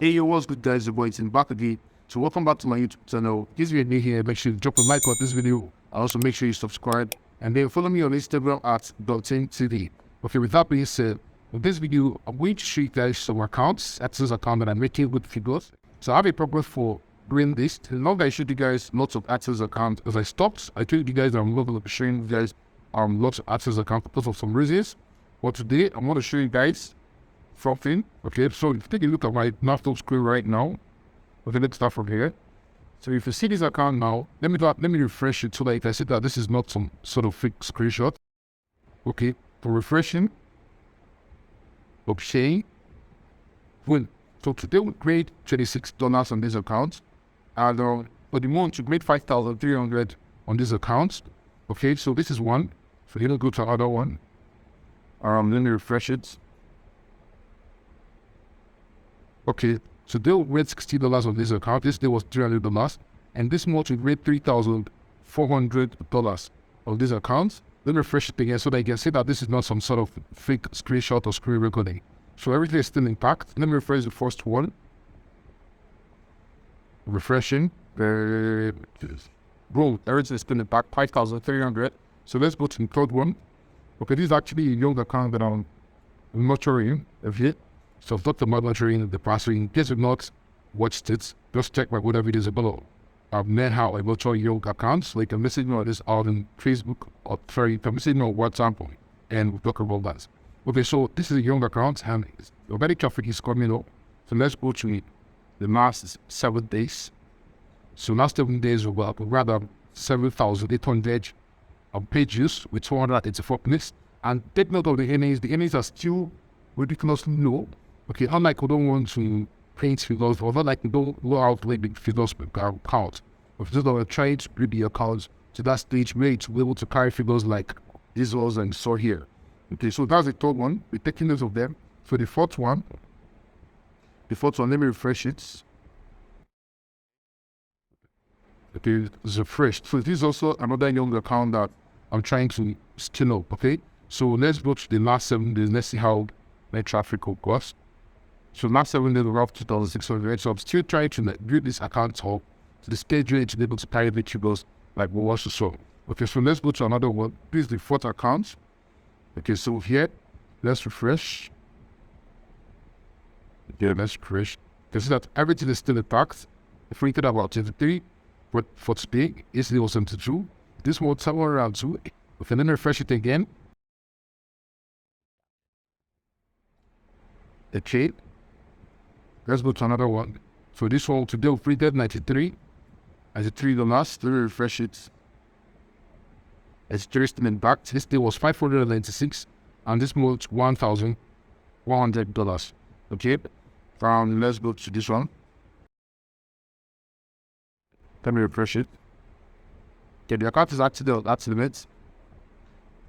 Hey, yo, what's good, guys? Your boy is back again. So welcome back to my YouTube channel. If you're new here, make sure you drop a like on this video. And also make sure you subscribe. And then follow me on Instagram at @unturned. Okay, with that being said, with this video, I'm going to show you guys some accounts, Adsense account that I'm making with figures. So I have a purpose for doing this. Now I showed you guys lots of Adsense accounts. As I stopped, I told you guys that I'm going to be showing you guys lots of Adsense accounts because of some reasons. But today, I'm going to show you guys something. Okay, so if you take a look at my laptop screen right now, okay, let's start from here. So if you see this account now, let me refresh it so that you can see that this is not some sort of fake screenshot. Okay, for refreshing, okay, well, so today we made $26 on this account, and for the month we made 5,300 on this account. Okay, so this is one. So you're gonna go to another one. Let me refresh it. Okay, so they made $60 on this account. This day was $300, and this month we made $3,400 on this account. Let me refresh it again so that you can see that this is not some sort of fake screenshot or screen recording. So everything is still intact. Let me refresh the first one. Refreshing. Boom, everything is still intact. 5,300. So let's go to the third one. Okay, this is actually a young account that I'm monitoring. So I've talked about monitoring the password. In case you've not watched it, just check my other videos below. I've learned how I monitor your accounts. Like, you can message me on this out on Facebook, or sorry, you can message me on WhatsApp, and we'll talk about that. Okay, so this is a young account, and already traffic is coming up. So let's go to the last 7 days. So last 7 days, we have rather 7,800 pages with 284 clicks. And take note of the earnings. The earnings are still ridiculously low. Okay, unlike we don't want to paint figures, or like we don't go out like big figures per account. If just we're trying to build the accounts to that stage where to be able to carry figures like these ones and saw here. Okay, so that's the third one. We're taking note of them. So the fourth one, let me refresh it. Okay, it's refreshed. So this is also another young account that I'm trying to scale up. Okay, so let's go to the last 7 days. Let's see how my traffic will cost. So last 7 days we're up to 2,600. So I'm still trying to build this account up to the stage where it's able to carry the figures like we want to show. Okay, so let's go to another one. This is the fourth account. Okay, so here, let's refresh. Okay, let's refresh. You can see that everything is still intact. If we could have about 23, but for today, yesterday was 72. This one, 702. Okay, then refresh it again. Okay, let's go to another one. So this one today we printed 93. $93. Let me refresh it. It's still intact. This day was 596, and this month $1,100. Okay, let's go to this one. Let me refresh it. Okay, the account is actually that's the limit.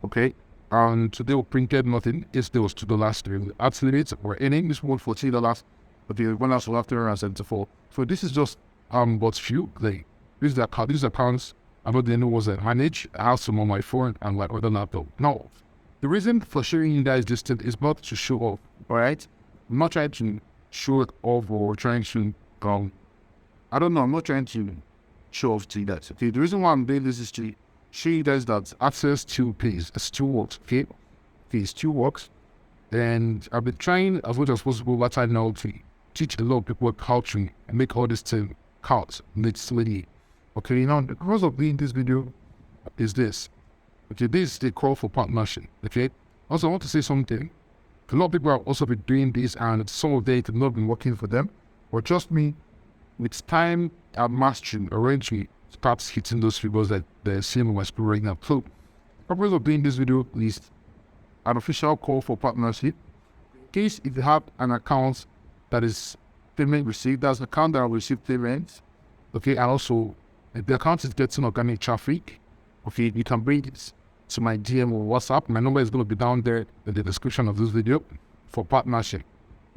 Okay, and today we printed nothing. Yesterday was $2. That's limit. We're earning this one $14. But the one else will have 374. So this is just but few. Like these accounts. I'm not the only ones that manage. I have some on my phone and like other laptop. No, the reason for showing you guys this thing is not to show off. All right, I'm not trying to show it off or trying to I don't know. I'm not trying to show off to you guys. Okay, the reason why I'm doing this is to show you guys that access to pays. It still works. Okay, it still works. And I've been trying as much as possible what I know to teach a lot of people how to make all this thing count. Literally. Okay, now the purpose of doing this video is this. Okay, this is the call for partnership. Okay, also I want to say something. A lot of people have also been doing this, and some of them have not been working for them. But trust me, with time and mastery, eventually starts hitting those figures that they're seeing on my screen right now. So, the purpose of doing this video is an official call for partnership. In case if you have an account that is payment received, that's an account that will receive payments. Okay, and also if the account is getting organic traffic, okay, you can bring it to my DM or WhatsApp. My number is going to be down there in the description of this video for partnership.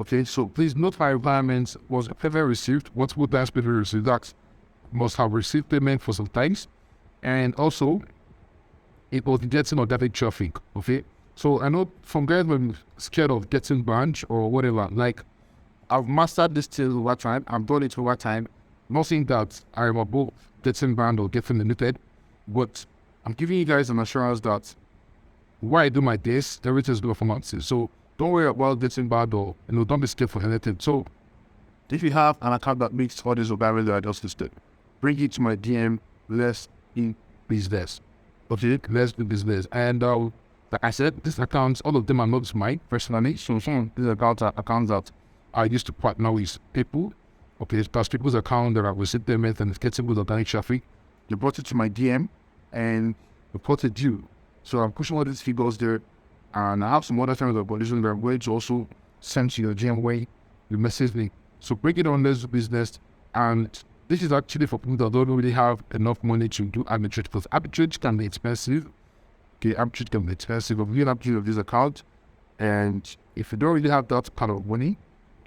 Okay, so please note my requirements was payment received. What would that payment received? That must have received payment for some times, and also it was getting organic traffic. Okay, so I know some guys were scared of getting banned or whatever. Like I've mastered this skill over time. I've done it over time. Not saying that I am above getting banned or getting limited, but I'm giving you guys an assurance that why I do my days, everything is good performances. So don't worry about getting bad or don't be scared for anything. So if you have an account that makes all these barriers that I just listed, bring it to my DM. Let's in business. Okay, let's do business. And like I said, these accounts, all of them are not mine personally. So some of these accounts are accounts that I used to partner with people. Okay, that's people's account that I will sit there with and it's getting good organic traffic. They brought it to my DM and reported you. So I'm pushing all these figures there. And I have some other terms of conditions that I'm going to also send to your GM way. You message me. So break it on, let's do business. And this is actually for people that don't really have enough money to do arbitrage, because arbitrage can be expensive. Okay, arbitrage can be expensive. If you have to of this account, and if you don't really have that kind of money,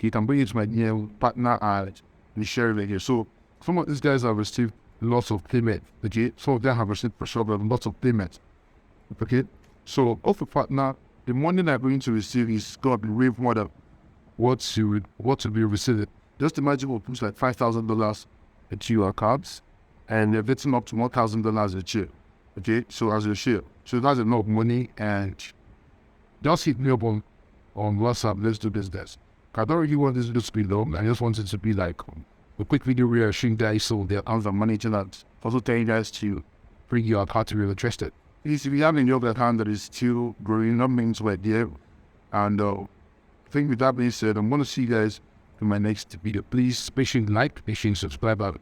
you can bring it to my partner and we share it here. So some of these guys have received lots of payment. Okay, some of them have received for sure lots of payment. Okay, so of a partner, the money they're going to receive is going to be way more than what you be receiving. Just imagine we'll put like $5,000 into your accounts, and they're getting up to $1,000 a year. Okay, so as a share, so that's enough money. And just hit me up on WhatsApp. Let's do business. I don't really want this video to be long. I just want it to be like a quick video where I showing guys so their accounts are managing that. Also telling you guys to bring your account to be interested. If you have any other account that is still growing, that means we're there. And I think with that being said, I'm going to see you guys in my next video. Please make sure you like, make sure you subscribe out.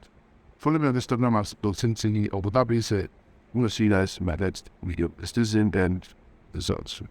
Follow me on Instagram as Adsense. With that being said, I'm going to see you guys in my next video. This is in and results.